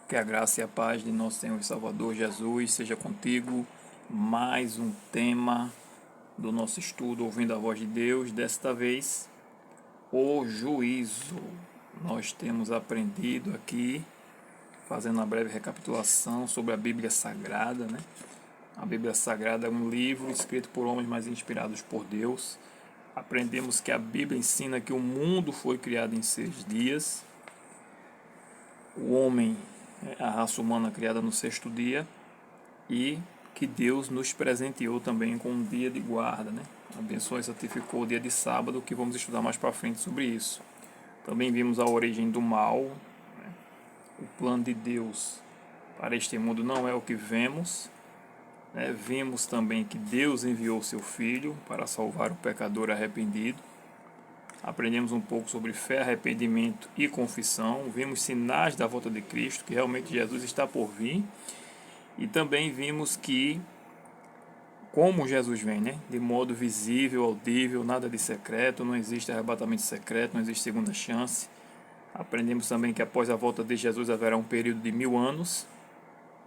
Que a graça e a paz de nosso Senhor e Salvador Jesus seja contigo. Mais um tema do nosso estudo Ouvindo a Voz de Deus. Desta vez, o juízo. Nós temos aprendido aqui, fazendo uma breve recapitulação sobre a Bíblia Sagrada, né? A Bíblia Sagrada é um livro escrito por homens, mas inspirados por Deus. Aprendemos que a Bíblia ensina que o mundo foi criado em 6 dias. O homem, a raça humana criada no 6º dia, e que Deus nos presenteou também com um dia de guarda, né? Abençoou e santificou o dia de sábado, que vamos estudar mais para frente sobre isso. Também vimos a origem do mal, né? O plano de Deus para este mundo não é o que vemos, né? Vimos também que Deus enviou seu Filho para salvar o pecador arrependido. Aprendemos um pouco sobre fé, arrependimento e confissão. Vimos sinais da volta de Cristo, que realmente Jesus está por vir. E também vimos que, como Jesus vem, né? De modo visível, audível, nada de secreto, não existe arrebatamento secreto, não existe segunda chance. Aprendemos também que após a volta de Jesus haverá um período de 1000 anos.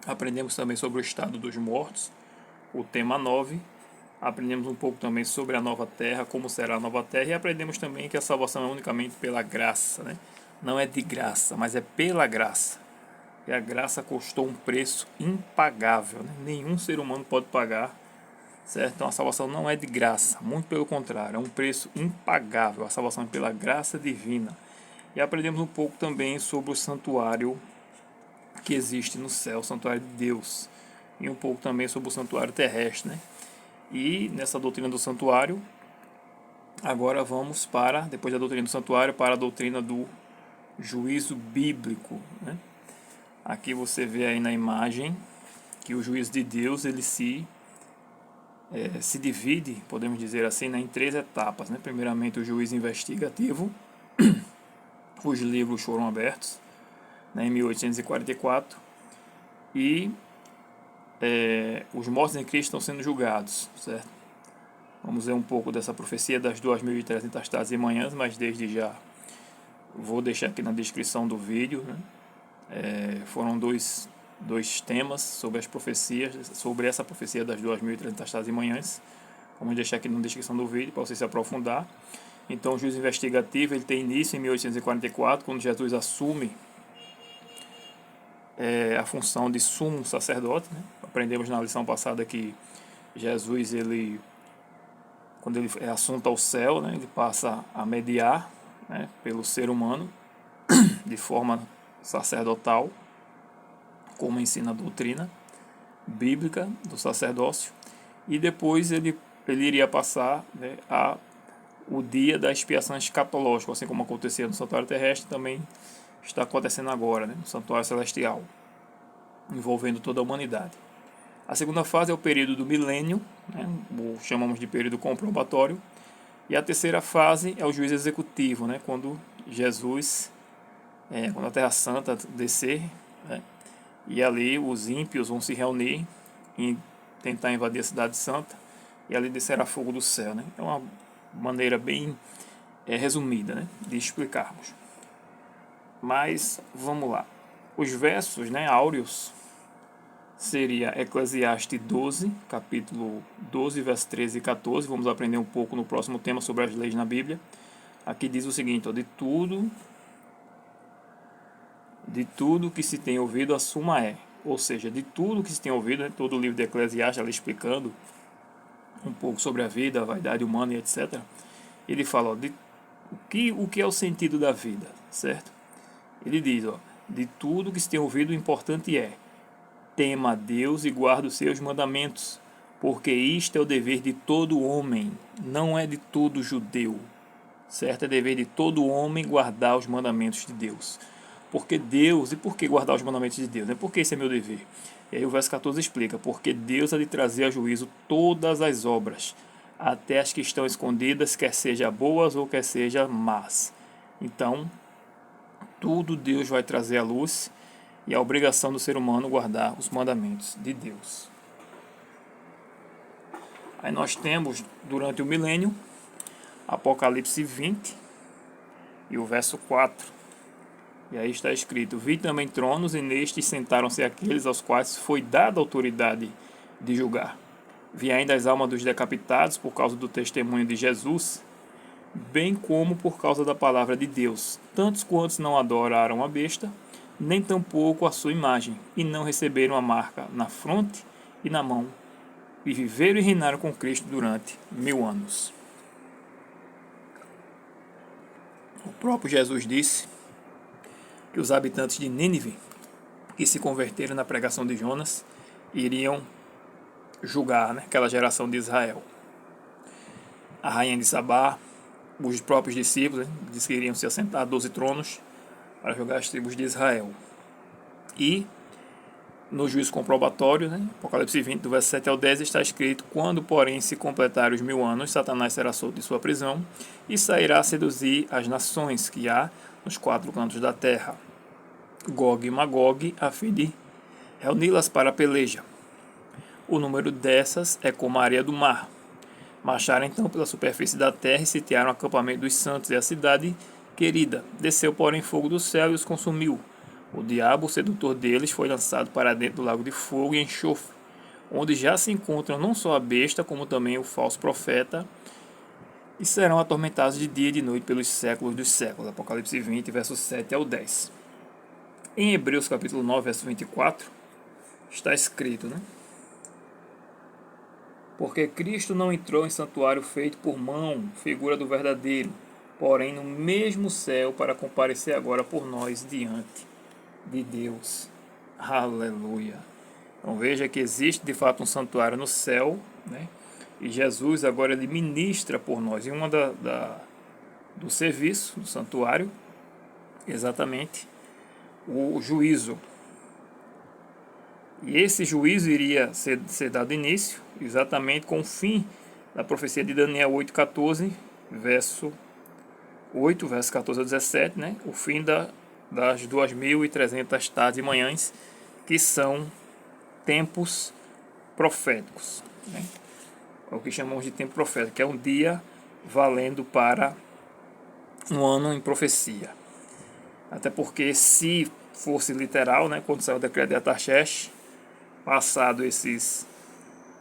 Aprendemos também sobre o estado dos mortos, o tema 9. Aprendemos um pouco também sobre a nova terra, como será a nova terra, e aprendemos também que a salvação é unicamente pela graça, né? Não é de graça, mas é pela graça. E a graça custou um preço impagável, né? Nenhum ser humano pode pagar, certo? Então a salvação não é de graça, muito pelo contrário, é um preço impagável. A salvação é pela graça divina. E aprendemos um pouco também sobre o santuário que existe no céu, o santuário de Deus, e um pouco também sobre o santuário terrestre, né? E nessa doutrina do santuário, agora vamos para, depois da doutrina do santuário, para a doutrina do juízo bíblico, né? Aqui você vê aí na imagem que o juízo de Deus ele se divide, podemos dizer assim, né, em 3 etapas, né? Primeiramente o juízo investigativo, os livros foram abertos, né, em 1844 e os mortos em Cristo estão sendo julgados, certo? Vamos ver um pouco dessa profecia das 2.300 tardes e manhãs, mas desde já vou deixar aqui na descrição do vídeo, né? Foram dois temas sobre as profecias, sobre essa profecia das 2.300 tardes e manhãs. Vamos deixar aqui na descrição do vídeo para você se aprofundar. Então o juízo investigativo ele tem início em 1844, quando Jesus assume a função de sumo sacerdote, né? Aprendemos na lição passada que Jesus, quando ele é assunto ao céu, né, ele passa a mediar, né, pelo ser humano de forma sacerdotal, como ensina a doutrina bíblica do sacerdócio, e depois ele iria passar, né, o dia da expiação escatológica, assim como acontecia no santuário terrestre, também está acontecendo agora, né, no santuário celestial, envolvendo toda a humanidade. A segunda fase é o período do milênio, né, chamamos de período comprobatório, e a terceira fase é o juízo executivo, né, quando Jesus, quando a Terra Santa descer, né, e ali os ímpios vão se reunir e tentar invadir a Cidade Santa, e ali descerá fogo do céu, né? É uma maneira bem resumida, né, de explicarmos. Mas vamos lá. Os versos, né, áureos seria Eclesiastes 12, capítulo 12, versos 13 e 14. Vamos aprender um pouco no próximo tema sobre as leis na Bíblia. Aqui diz o seguinte, ó, de tudo que se tem ouvido, a suma é. Ou seja, de tudo que se tem ouvido, né, todo o livro de Eclesiastes, ela explicando um pouco sobre a vida, a vaidade humana e etc. Ele fala, ó, o que é o sentido da vida, certo? Ele diz, ó, de tudo que se tem ouvido, o importante é: tema a Deus e guarda os seus mandamentos, porque isto é o dever de todo homem, não é de todo judeu, certo? É dever de todo homem guardar os mandamentos de Deus. Porque Deus, e por que guardar os mandamentos de Deus? Porque esse é meu dever. E aí o verso 14 explica, porque Deus há de trazer a juízo todas as obras, até as que estão escondidas, quer sejam boas ou quer sejam más. Então, tudo Deus vai trazer à luz, e a obrigação do ser humano guardar os mandamentos de Deus. Aí nós temos, durante o milênio, Apocalipse 20 e o verso 4. E aí está escrito: vi também tronos, e nestes sentaram-se aqueles aos quais foi dada autoridade de julgar. Vi ainda as almas dos decapitados por causa do testemunho de Jesus, bem como por causa da palavra de Deus, tantos quantos não adoraram a besta, nem tampouco a sua imagem, e não receberam a marca na fronte e na mão, e viveram e reinaram com Cristo durante 1000 anos. O próprio Jesus disse que os habitantes de Nínive, que se converteram na pregação de Jonas, iriam julgar, né, aquela geração de Israel. A rainha de Sabá, os próprios discípulos, né, disse que iriam se assentar a 12 tronos para julgar as tribos de Israel. E no juízo comprobatório, né, Apocalipse 20, do verso 7 ao 10, está escrito: quando, porém, se completarem os 1000 anos, Satanás será solto de sua prisão e sairá a seduzir as nações que há nos 4 cantos da terra, Gog e Magog, a fim de reuni-las para a peleja. O número dessas é como a areia do mar. Marcharam então pela superfície da terra e sitiaram o acampamento dos santos e a cidade querida. Desceu, porém, fogo do céu e os consumiu. O diabo, o sedutor deles, foi lançado para dentro do lago de fogo e enxofre, onde já se encontram não só a besta, como também o falso profeta, e serão atormentados de dia e de noite pelos séculos dos séculos. Apocalipse 20, versos 7 ao 10. Em Hebreus capítulo 9, verso 24, está escrito, né? Porque Cristo não entrou em santuário feito por mão, figura do verdadeiro, porém no mesmo céu, para comparecer agora por nós diante de Deus. Aleluia. Então veja que existe de fato um santuário no céu, né? E Jesus agora ele ministra por nós. E uma do serviço do santuário, exatamente, o juízo. E esse juízo iria ser dado início exatamente com o fim da profecia de Daniel 8,14, verso 8, verso 14 a 17, né? O fim das 2.300 tardes e manhãs, que são tempos proféticos, né? É o que chamamos de tempo profético, que é um dia valendo para um ano em profecia. Até porque, se fosse literal, né, quando saiu o decreto de Artaxerxes, passado esses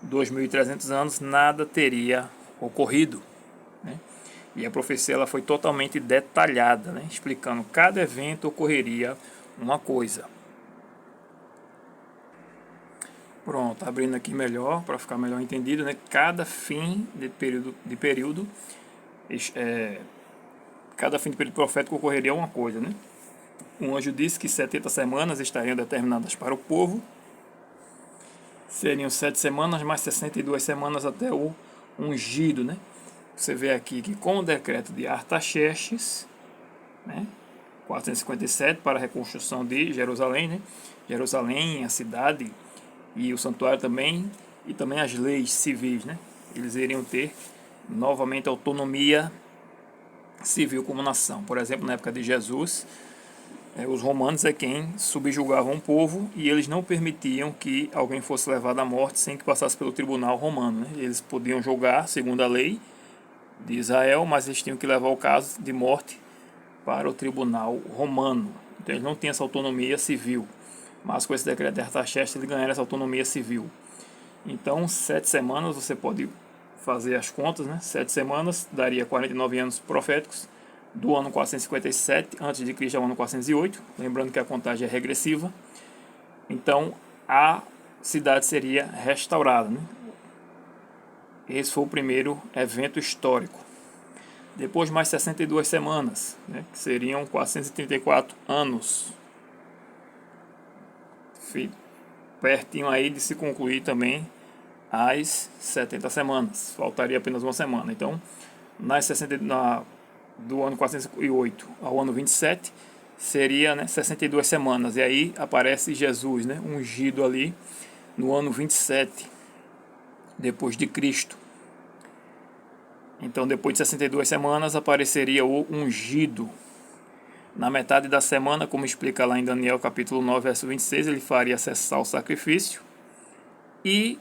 2.300 anos, nada teria ocorrido, né? E a profecia ela foi totalmente detalhada, né, explicando cada evento ocorreria uma coisa. Pronto, abrindo aqui melhor, para ficar melhor entendido, né, cada fim de período cada fim de período profético ocorreria uma coisa, né? Um anjo disse que 70 semanas estariam determinadas para o povo. Seriam 7 semanas, mais 62 semanas até o ungido, né? Você vê aqui que com o decreto de Artaxerxes, né, 457, para a reconstrução de Jerusalém, né? Jerusalém, a cidade e o santuário também, e também as leis civis, né? Eles iriam ter novamente autonomia civil como nação. Por exemplo, na época de Jesus, os romanos é quem subjugavam o povo e eles não permitiam que alguém fosse levado à morte sem que passasse pelo tribunal romano, né? Eles podiam julgar segundo a lei de Israel, mas eles tinham que levar o caso de morte para o tribunal romano. Então eles não tinham essa autonomia civil, mas com esse decreto de Artaxerxes eles ganharam essa autonomia civil. Então 7 semanas, você pode fazer as contas, né? 7 semanas daria 49 anos proféticos, do ano 457 a.C. ao ano 408, lembrando que a contagem é regressiva. Então a cidade seria restaurada, né? Esse foi o primeiro evento histórico. Depois mais 62 semanas, né, que seriam 434 anos. Pertinho aí de se concluir também as 70 semanas. Faltaria apenas uma semana. Então, do ano 408 ao ano 27, seria, né, 62 semanas. E aí aparece Jesus, né, ungido ali no ano 27 depois de Cristo. Então, depois de 62 semanas, apareceria o ungido. Na metade da semana, como explica lá em Daniel capítulo 9, verso 26, ele faria cessar o sacrifício. E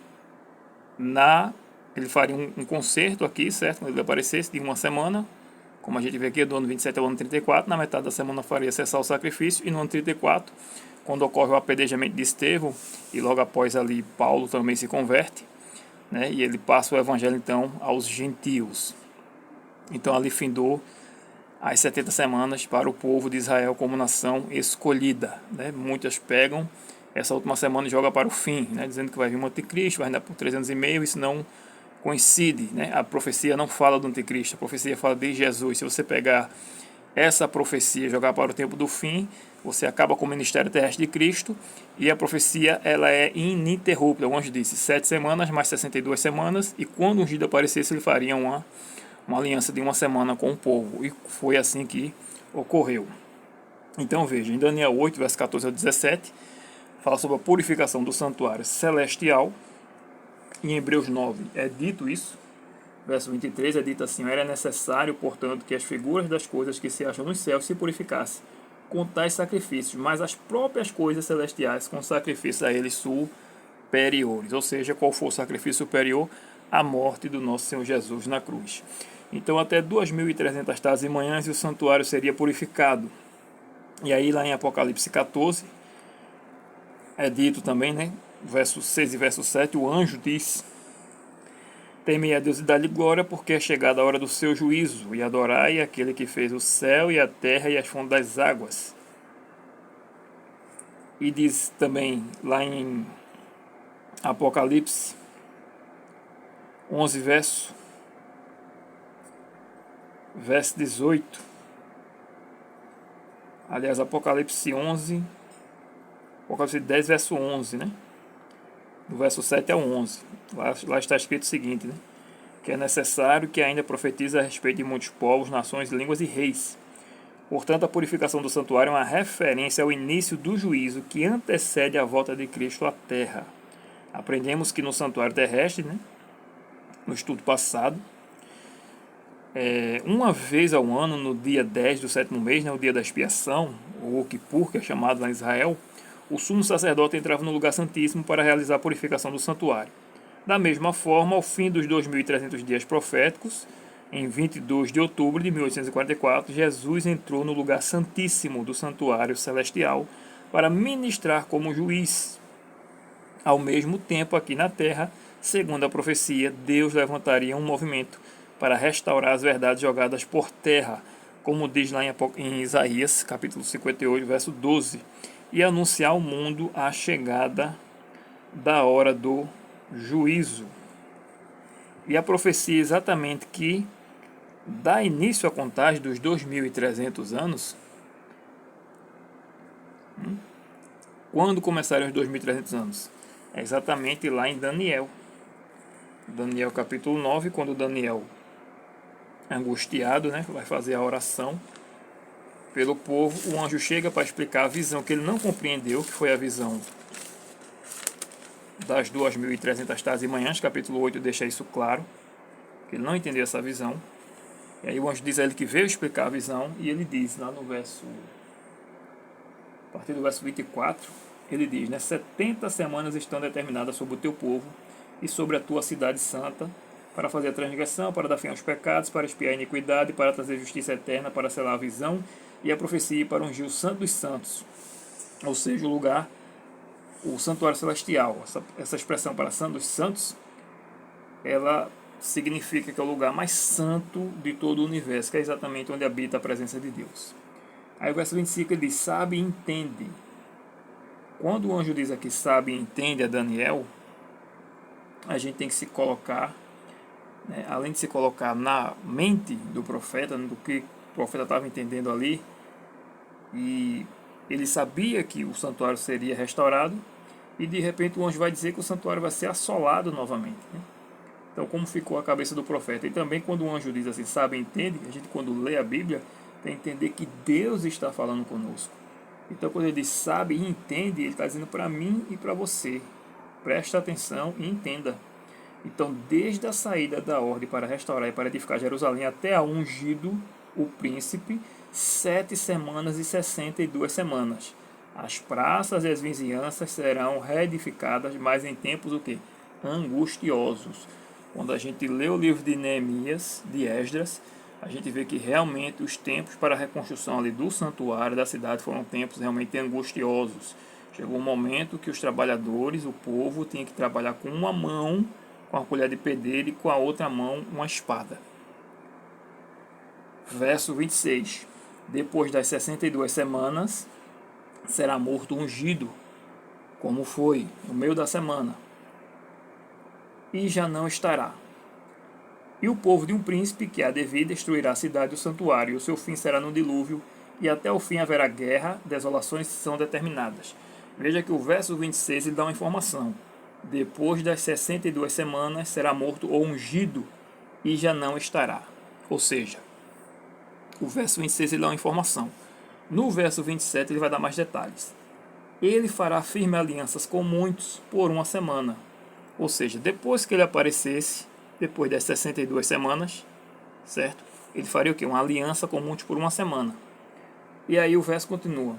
ele faria um concerto aqui, certo? Quando ele aparecesse, de uma semana, como a gente vê aqui, do ano 27 ao ano 34, na metade da semana faria cessar o sacrifício, e no ano 34, quando ocorre o apedrejamento de Estevão, e logo após ali Paulo também se converte, né, e ele passa o evangelho então aos gentios. Então ali findou as 70 semanas para o povo de Israel como nação escolhida, né? Muitas pegam essa última semana e jogam para o fim, né? Dizendo que vai vir um anticristo, vai andar por 3 anos e meio, isso não coincide, né? A profecia não fala do anticristo, a profecia fala de Jesus. Se você pegar essa profecia e jogar para o tempo do fim, você acaba com o ministério terrestre de Cristo, e a profecia ela é ininterrupta. O anjo disse 7 semanas mais 62 semanas, e quando o ungido aparecesse ele faria uma aliança de uma semana com o povo, e foi assim que ocorreu. Então veja, em Daniel 8, verso 14 ao 17, fala sobre a purificação do santuário celestial. Em Hebreus 9 é dito isso, verso 23 é dito assim: era necessário, portanto, que as figuras das coisas que se acham nos céus se purificassem com tais sacrifícios, mas as próprias coisas celestiais com sacrifícios a eles superiores. Ou seja, qual for o sacrifício superior? A morte do nosso Senhor Jesus na cruz. Então até 2.300 tardes e manhãs e o santuário seria purificado. E aí lá em Apocalipse 14 é dito também, né, verso 6 e verso 7, o anjo diz: temei a Deus e dá-lhe glória, porque é chegada a hora do seu juízo, e adorai aquele que fez o céu e a terra e as fontes das águas. E diz também lá em Apocalipse 11 verso 18, aliás, Apocalipse 11, Apocalipse 10 verso 11, né, do verso 7 ao 11, lá está escrito o seguinte, né, que é necessário que ainda profetize a respeito de muitos povos, nações, línguas e reis. Portanto, a purificação do santuário é uma referência ao início do juízo que antecede a volta de Cristo à terra. Aprendemos que no santuário terrestre, né, no estudo passado, uma vez ao ano, no dia 10 do sétimo mês, né, o dia da expiação, ou Kippur, que é chamado lá em Israel, o sumo sacerdote entrava no lugar santíssimo para realizar a purificação do santuário. Da mesma forma, ao fim dos 2.300 dias proféticos, em 22 de outubro de 1844, Jesus entrou no lugar santíssimo do santuário celestial para ministrar como juiz. Ao mesmo tempo, aqui na terra, segundo a profecia, Deus levantaria um movimento para restaurar as verdades jogadas por terra, como diz lá em Isaías, capítulo 58, verso 12, e anunciar ao mundo a chegada da hora do juízo. E a profecia exatamente que dá início à contagem dos 2.300 anos. Quando começarem os 2.300 anos? É exatamente lá em Daniel. Daniel capítulo 9, quando Daniel, angustiado, né, vai fazer a oração pelo povo, o anjo chega para explicar a visão que ele não compreendeu, que foi a visão das 2.300 tardes e manhãs. Capítulo 8 deixa isso claro, que ele não entendeu essa visão. E aí o anjo diz a ele que veio explicar a visão, e ele diz lá no verso, a partir do verso 24, ele diz, né, 70 semanas estão determinadas sobre o teu povo e sobre a tua cidade santa, para fazer a transgressão, para dar fim aos pecados, para expiar a iniquidade, para trazer justiça eterna, para selar a visão e a profecia, para ungir o santo dos santos, ou seja, o lugar, o santuário celestial. Essa expressão para santo dos santos, ela significa que é o lugar mais santo de todo o universo, que é exatamente onde habita a presença de Deus. Aí o verso 25 ele diz, sabe e entende. Quando o anjo diz aqui, sabe e entende a Daniel, a gente tem que se colocar, né, além de se colocar na mente do profeta, do que o profeta estava entendendo ali, e ele sabia que o santuário seria restaurado, e de repente o anjo vai dizer que o santuário vai ser assolado novamente, né? Então, como ficou a cabeça do profeta? E também quando o anjo diz assim, sabe e entende, a gente quando lê a Bíblia tem que entender que Deus está falando conosco. Então quando ele diz sabe e entende, ele está dizendo para mim e para você, presta atenção e entenda. Então desde a saída da ordem para restaurar e para edificar Jerusalém até a ungido, o príncipe, 7 semanas e 62 semanas. As praças e as vizinhanças serão reedificadas, mas em tempos o quê? Angustiosos. Quando a gente lê o livro de Neemias, de Esdras, a gente vê que realmente os tempos para a reconstrução ali do santuário, da cidade, foram tempos realmente angustiosos. Chegou um momento que os trabalhadores, o povo, tinha que trabalhar com uma mão, com a colher de pedreiro, e com a outra mão uma espada. Verso 26. Depois das 62 semanas, será morto ungido, como foi no meio da semana, e já não estará. E o povo de um príncipe que há de vir destruirá a cidade e o santuário, e o seu fim será no dilúvio, e até o fim haverá guerra, desolações são determinadas. Veja que o verso 26 ele dá uma informação. Depois das 62 semanas será morto ou ungido, e já não estará. Ou seja, o verso 26 ele dá uma informação. No verso 27 ele vai dar mais detalhes. Ele fará firme alianças com muitos por uma semana. Ou seja, depois que ele aparecesse, depois das 62 semanas, certo? Ele faria o quê? Uma aliança com muitos por uma semana. E aí o verso continua.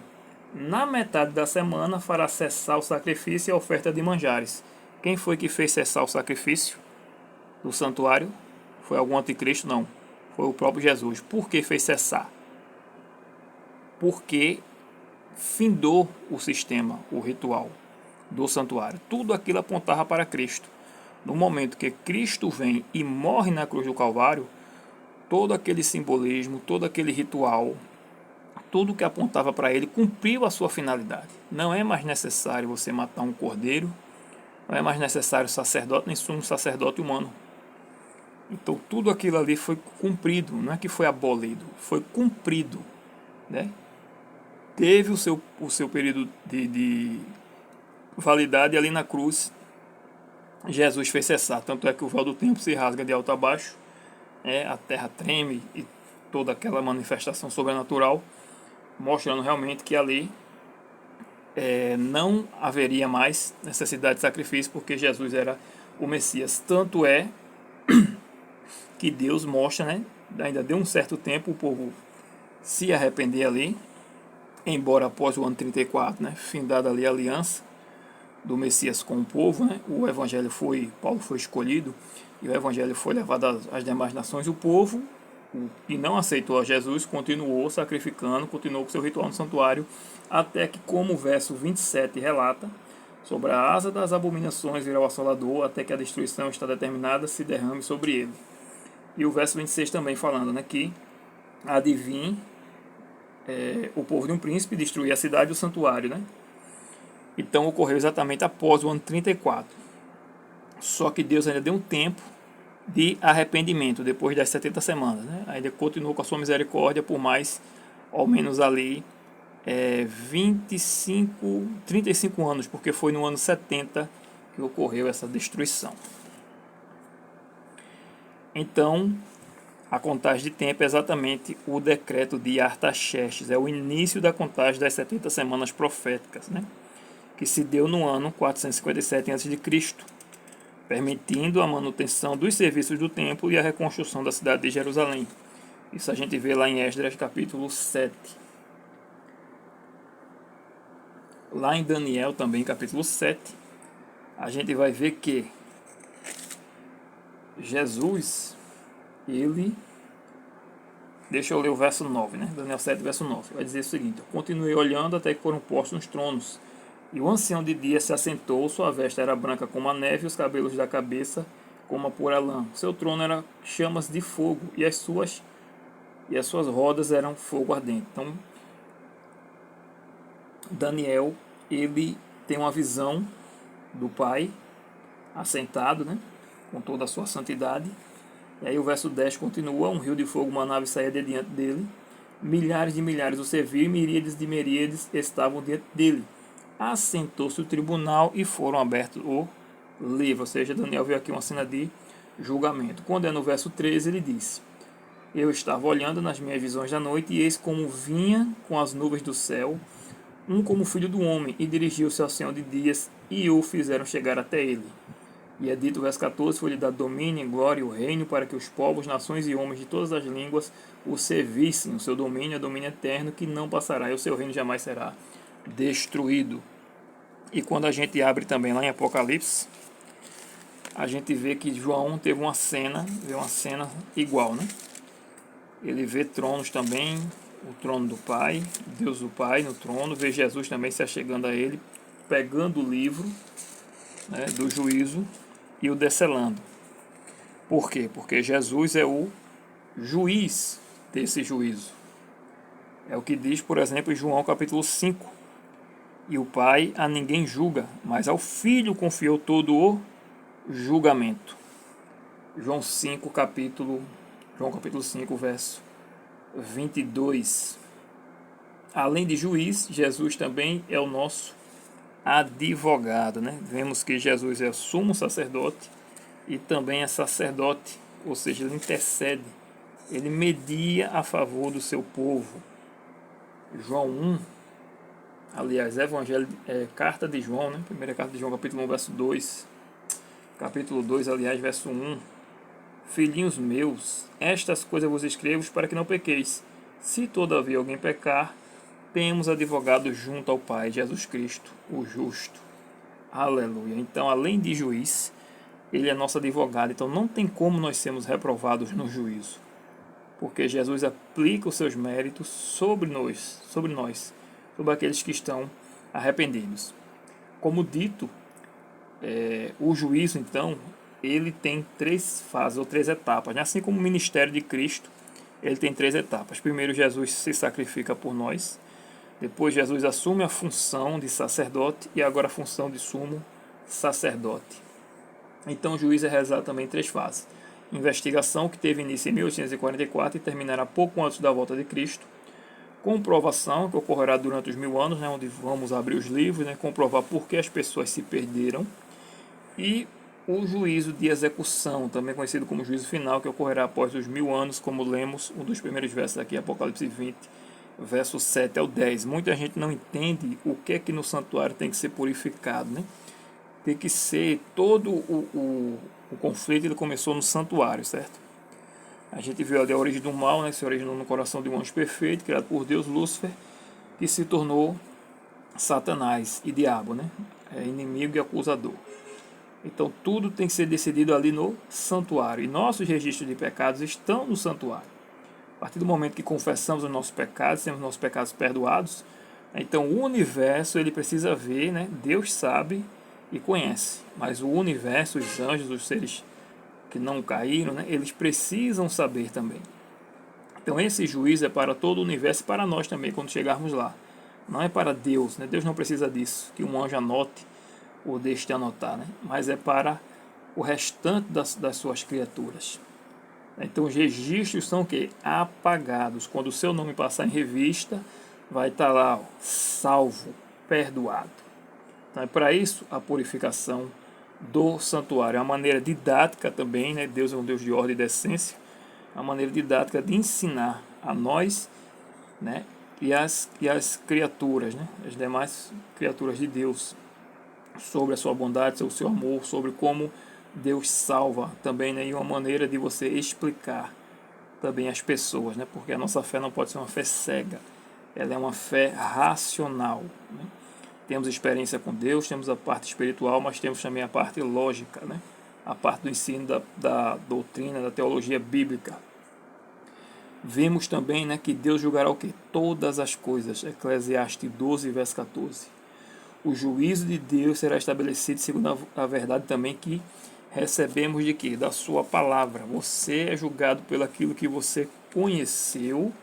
Na metade da semana fará cessar o sacrifício e a oferta de manjares. Quem foi que fez cessar o sacrifício do santuário? Foi algum anticristo? Não. Foi o próprio Jesus. Por que fez cessar? Porque findou o sistema, o ritual do santuário. Tudo aquilo apontava para Cristo. No momento que Cristo vem e morre na cruz do Calvário, todo aquele simbolismo, todo aquele ritual, tudo que apontava para ele cumpriu a sua finalidade. Não é mais necessário você matar um cordeiro, não é mais necessário sacerdote nem sumo sacerdote humano. Então tudo aquilo ali foi cumprido, não é que foi abolido, foi cumprido, né? Teve o seu período de validade ali na cruz. Jesus fez cessar, tanto é que o véu do templo se rasga de alto a baixo, a terra treme e toda aquela manifestação sobrenatural, mostrando realmente que ali não haveria mais necessidade de sacrifício, porque Jesus era o Messias. Tanto é que Deus mostra, né, ainda deu um certo tempo o povo se arrepender ali, embora após o ano 34, né, findada ali a aliança do Messias com o povo, né, Paulo foi escolhido e o evangelho foi levado às demais nações. O povo que não aceitou a Jesus continuou sacrificando, continuou com seu ritual no santuário, até que, como o verso 27 relata, sobre a asa das abominações virá o assolador, até que a destruição está determinada, se derrame sobre ele. E o verso 26 também falando, né, que há de vir o povo de um príncipe destruir a cidade e o santuário, né? Então ocorreu exatamente após o ano 34. Só que Deus ainda deu um tempo de arrependimento depois das 70 semanas, né? Ainda continuou com a sua misericórdia por mais ou menos ali 35 anos, porque foi no ano 70 que ocorreu essa destruição. Então, a contagem de tempo é exatamente o decreto de Artaxerxes, é o início da contagem das 70 semanas proféticas, né? Que se deu no ano 457 a.C., permitindo a manutenção dos serviços do templo e a reconstrução da cidade de Jerusalém. Isso a gente vê lá em Esdras capítulo 7. Lá em Daniel também, capítulo 7, a gente vai ver que Jesus, ele... Deixa eu ler o verso 9, né? Daniel 7, verso 9. Vai dizer o seguinte: continuei olhando até que foram postos uns tronos. E o ancião de dia se assentou, sua veste era branca como a neve, e os cabelos da cabeça como a pura lã. Seu trono era chamas de fogo, e as suas rodas eram fogo ardente. Então, Daniel, ele tem uma visão do Pai, assentado, né, com toda a sua santidade. E aí o verso 10 continua: um rio de fogo, uma nave saía de diante dele, milhares de milhares o serviam, e miríades de miríades estavam diante dele. Assentou-se o tribunal e foram abertos o livro. Ou seja, Daniel viu aqui uma cena de julgamento. Quando é no verso 13, ele disse: eu estava olhando nas minhas visões da noite, e eis como vinha com as nuvens do céu, um como filho do homem, e dirigiu-se ao Senhor de dias, e o fizeram chegar até ele. E é dito, verso 14, foi-lhe dado domínio, glória e o reino, para que os povos, nações e homens de todas as línguas o servissem. O seu domínio é domínio eterno, que não passará, e o seu reino jamais será destruído. E quando a gente abre também lá em Apocalipse, a gente vê que João teve uma cena igual, né? ele vê tronos também, o trono do Pai, Deus do Pai no trono, vê Jesus também se achegando a ele, pegando o livro, né, do juízo e o descelando. Por quê? Porque Jesus é o juiz desse juízo. É o que diz, por exemplo, em João capítulo 5. E o Pai a ninguém julga, mas ao Filho confiou todo o julgamento. João capítulo 5, verso 22. Além de juiz, Jesus também é o nosso advogado, né? Vemos que Jesus é sumo sacerdote e também é sacerdote, ou seja, ele intercede, ele media a favor do seu povo. João 1, aliás, carta de João, né? Primeira carta de João, capítulo 1, verso 2. Capítulo 2, aliás, verso 1. Filhinhos meus, estas coisas vos escrevo para que não pequeis. Se todavia alguém pecar, temos advogado junto ao Pai, Jesus Cristo, o justo. Aleluia. Então, além de juiz, ele é nosso advogado. Então, não tem como nós sermos reprovados no juízo, porque Jesus aplica os seus méritos sobre nós, sobre aqueles que estão arrependidos. Como dito, o juízo, então, ele tem 3 fases ou 3 etapas, né? Assim como o ministério de Cristo, ele tem 3 etapas. Primeiro, Jesus se sacrifica por nós. Depois, Jesus assume a função de sacerdote e agora a função de sumo sacerdote. Então, o juízo é realizado também em 3 fases. Investigação, que teve início em 1844 e terminará pouco antes da volta de Cristo. Comprovação, que ocorrerá durante os 1000 anos, né, onde vamos abrir os livros, né, comprovar por que as pessoas se perderam. E o juízo de execução, também conhecido como juízo final, que ocorrerá após os 1000 anos, como lemos um dos primeiros versos aqui, Apocalipse 20, verso 7 ao 10. Muita gente não entende o que é que no santuário tem que ser purificado, né? Tem que ser todo o conflito, ele começou no santuário, certo? A gente viu ali a origem do mal, né? Se originou no coração de um anjo perfeito, criado por Deus, Lúcifer, que se tornou Satanás e diabo, né? Inimigo e acusador. Então tudo tem que ser decidido ali no santuário. E nossos registros de pecados estão no santuário. A partir do momento que confessamos os nossos pecados, temos nossos pecados perdoados, então o universo ele precisa ver, né? Deus sabe e conhece, mas o universo, os anjos, os seres que não caíram, né? Eles precisam saber também. Então esse juízo é para todo o universo e para nós também quando chegarmos lá. Não é para Deus, né? Deus não precisa disso, que um anjo anote ou deixe de anotar, né? Mas é para o restante das suas criaturas. Então os registros são o quê? Apagados. Quando o seu nome passar em revista, vai estar lá, ó, salvo, perdoado. Então é para isso a purificação do santuário. É uma maneira didática também, né? Deus é um Deus de ordem e decência. É uma maneira didática de ensinar a nós, né? E as criaturas, né? As demais criaturas de Deus, sobre a sua bondade, sobre o seu amor, sobre como Deus salva também, né? E uma maneira de você explicar também às pessoas, né? Porque a nossa fé não pode ser uma fé cega, ela é uma fé racional, né? Temos experiência com Deus, temos a parte espiritual, mas temos também a parte lógica, né? A parte do ensino da doutrina, da teologia bíblica. Vemos também, né, que Deus julgará o quê? Todas as coisas. Eclesiastes 12, verso 14. O juízo de Deus será estabelecido segundo a verdade também que recebemos de quê? Da sua palavra. Você é julgado pelo aquilo que você conheceu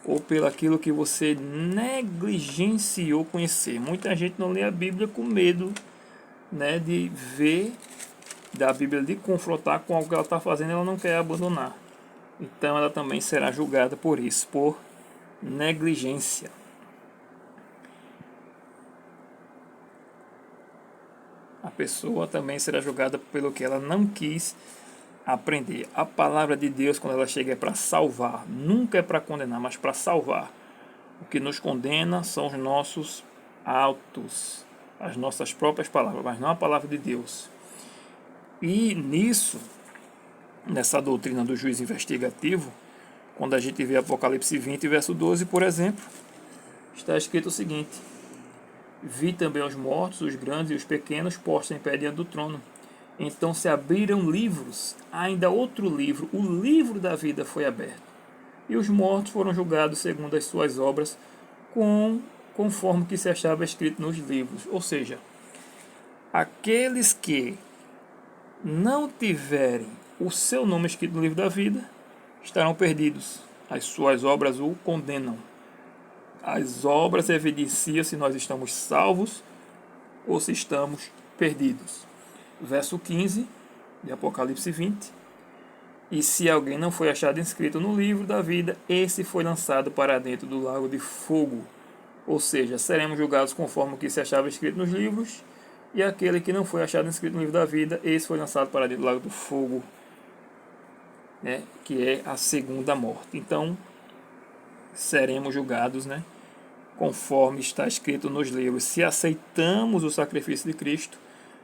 ou pelo aquilo que você negligenciou conhecer. Muita gente não lê a Bíblia com medo, né, de ver da Bíblia, de confrontar com algo que ela está fazendo, ela não quer abandonar. Então ela também será julgada por isso, por negligência. A pessoa também será julgada pelo que ela não quis aprender. A palavra de Deus, quando ela chega, é para salvar, nunca é para condenar, mas para salvar. O que nos condena são os nossos autos, as nossas próprias palavras, mas não a palavra de Deus. E nisso, nessa doutrina do juiz investigativo, quando a gente vê Apocalipse 20, verso 12, por exemplo, está escrito o seguinte: vi também os mortos, os grandes e os pequenos, postos em pé diante do trono. Então se abriram livros, ainda outro livro, o livro da vida foi aberto. e os mortos foram julgados segundo as suas obras, conforme que se achava escrito nos livros. Ou seja, aqueles que não tiverem o seu nome escrito no livro da vida estarão perdidos. As suas obras o condenam. As obras evidenciam se nós estamos salvos ou se estamos perdidos. Verso 15 de Apocalipse 20. E se alguém não foi achado inscrito no livro da vida, esse foi lançado para dentro do lago de fogo. Ou seja, seremos julgados conforme o que se achava escrito nos livros, e aquele que não foi achado inscrito no livro da vida, esse foi lançado para dentro do lago do fogo, né, que é a segunda morte. Então, seremos julgados, né, conforme está escrito nos livros. Se aceitamos o sacrifício de Cristo,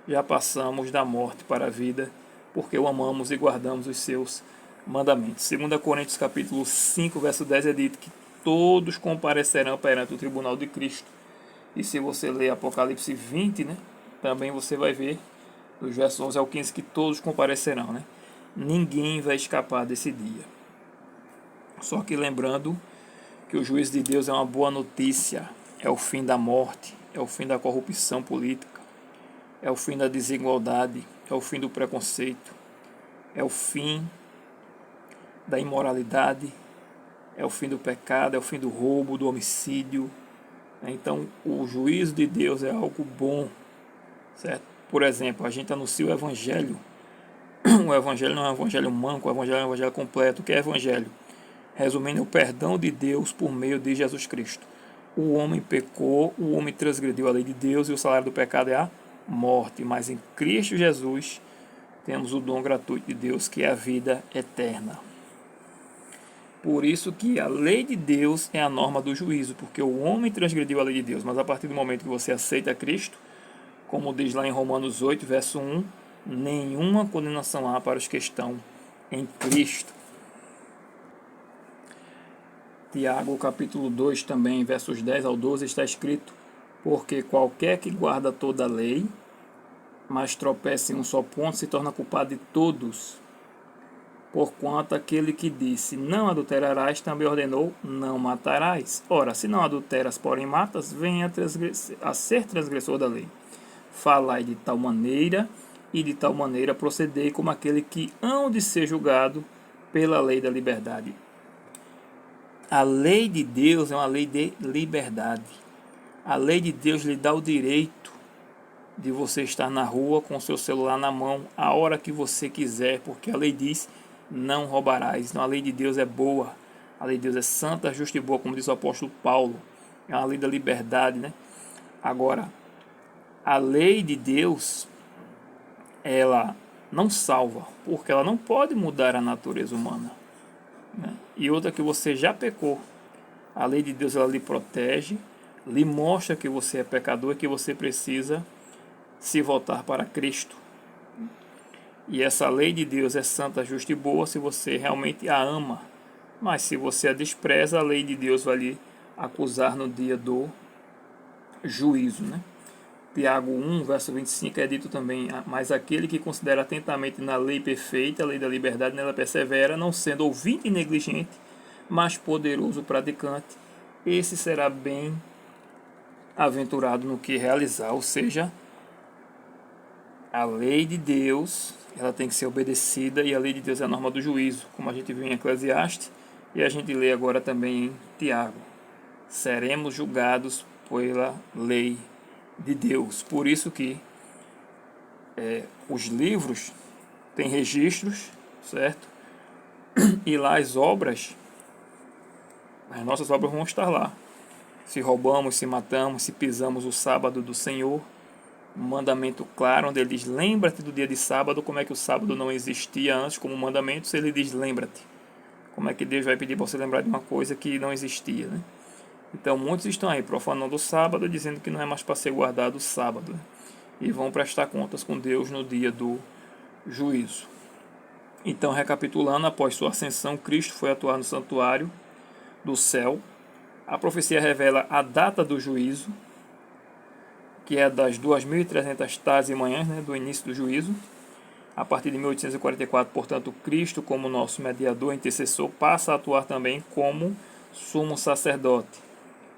já passamos da morte para a vida, porque o amamos e guardamos os seus mandamentos. 2 Coríntios capítulo 5, verso 10 é dito que todos comparecerão perante o tribunal de Cristo. E se você ler Apocalipse 20, né, também você vai ver, dos versos 11 ao 15, que todos comparecerão, né? Ninguém vai escapar desse dia. Só que lembrando que o juízo de Deus é uma boa notícia, é o fim da morte, é o fim da corrupção política, é o fim da desigualdade, é o fim do preconceito, é o fim da imoralidade, é o fim do pecado, é o fim do roubo, do homicídio. Então, o juízo de Deus é algo bom, certo? Por exemplo, a gente anuncia o Evangelho. O Evangelho não é um Evangelho manco, o Evangelho é um Evangelho completo. O que é Evangelho? Resumindo, é o perdão de Deus por meio de Jesus Cristo. O homem pecou, o homem transgrediu a lei de Deus e o salário do pecado é a morte. Mas em Cristo Jesus temos o dom gratuito de Deus, que é a vida eterna. Por isso que a lei de Deus é a norma do juízo, porque o homem transgrediu a lei de Deus. Mas a partir do momento que você aceita Cristo, como diz lá em Romanos 8, verso 1, nenhuma condenação há para os que estão em Cristo. Tiago capítulo 2 também, versos 10 ao 12, está escrito: porque qualquer que guarda toda a lei, mas tropeça em um só ponto, se torna culpado de todos. Porquanto aquele que disse, não adulterarás, também ordenou, não matarás. Ora, se não adulteras, porém matas, venha a ser transgressor da lei. Falai de tal maneira, e de tal maneira procedei como aquele que hão de ser julgado pela lei da liberdade. A lei de Deus é uma lei de liberdade. A lei de Deus lhe dá o direito de você estar na rua com o seu celular na mão a hora que você quiser, porque a lei diz, não roubarás. Então a lei de Deus é boa, a lei de Deus é santa, justa e boa, como diz o apóstolo Paulo. É uma lei da liberdade, né? Agora, a lei de Deus, ela não salva, porque ela não pode mudar a natureza humana, né? E outra, que você já pecou. A lei de Deus, ela lhe protege, lhe mostra que você é pecador e que você precisa se voltar para Cristo. E essa lei de Deus é santa, justa e boa se você realmente a ama. Mas se você a despreza, a lei de Deus vai lhe acusar no dia do juízo, né? Tiago 1, verso 25 é dito também: mas aquele que considera atentamente na lei perfeita, a lei da liberdade, nela persevera, não sendo ouvinte negligente, mas poderoso praticante, esse será bem aventurado no que realizar. Ou seja, a lei de Deus, ela tem que ser obedecida, e a lei de Deus é a norma do juízo, como a gente viu em Eclesiastes e a gente lê agora também em Tiago. Seremos julgados pela lei de Deus. Por isso que os livros têm registros, certo? E lá as nossas obras vão estar lá. Se roubamos, se matamos, se pisamos o sábado do Senhor, um mandamento claro, onde ele diz, lembra-te do dia de sábado. Como é que o sábado não existia antes como mandamento, se ele diz, lembra-te? Como é que Deus vai pedir para você lembrar de uma coisa que não existia, né? Então muitos estão aí profanando o sábado, dizendo que não é mais para ser guardado o sábado, né? E vão prestar contas com Deus no dia do juízo. Então, recapitulando, após sua ascensão, Cristo foi atuar no santuário do céu. A profecia revela a data do juízo, que é das 2.300 tardes e manhãs, né, do início do juízo. A partir de 1844, portanto, Cristo, como nosso mediador intercessor, passa a atuar também como sumo sacerdote.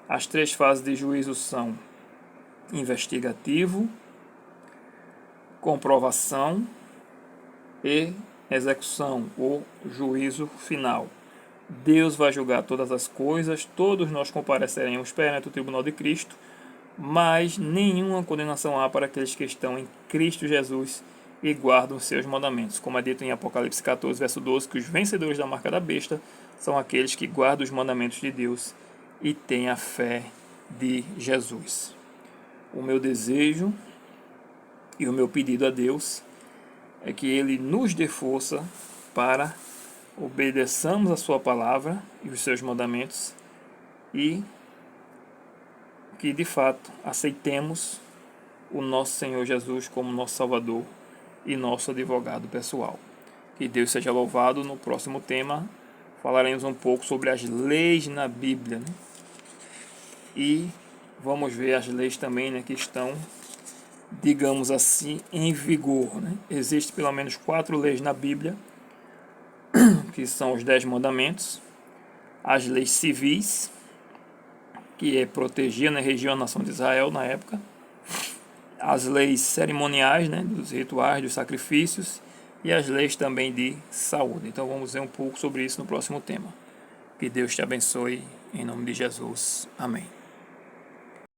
As 3 fases de juízo são investigativo, comprovação e execução, ou juízo final. Deus vai julgar todas as coisas, todos nós compareceremos perante o tribunal de Cristo, mas nenhuma condenação há para aqueles que estão em Cristo Jesus e guardam seus mandamentos. Como é dito em Apocalipse 14, verso 12, que os vencedores da marca da besta são aqueles que guardam os mandamentos de Deus e têm a fé de Jesus. O meu desejo e o meu pedido a Deus é que Ele nos dê força para obedeçamos a sua palavra e os seus mandamentos e que de fato aceitemos o nosso Senhor Jesus como nosso Salvador e nosso advogado pessoal. Que Deus seja louvado. No próximo tema falaremos um pouco sobre as leis na Bíblia, né? E vamos ver as leis também, né, que estão, digamos assim, em vigor, né? Existem pelo menos 4 leis na Bíblia, que são os 10 mandamentos, as leis civis, que é proteger, né, região a nação de Israel na época, as leis cerimoniais, né, dos rituais, dos sacrifícios, e as leis também de saúde. Então vamos ver um pouco sobre isso no próximo tema. Que Deus te abençoe, em nome de Jesus. Amém.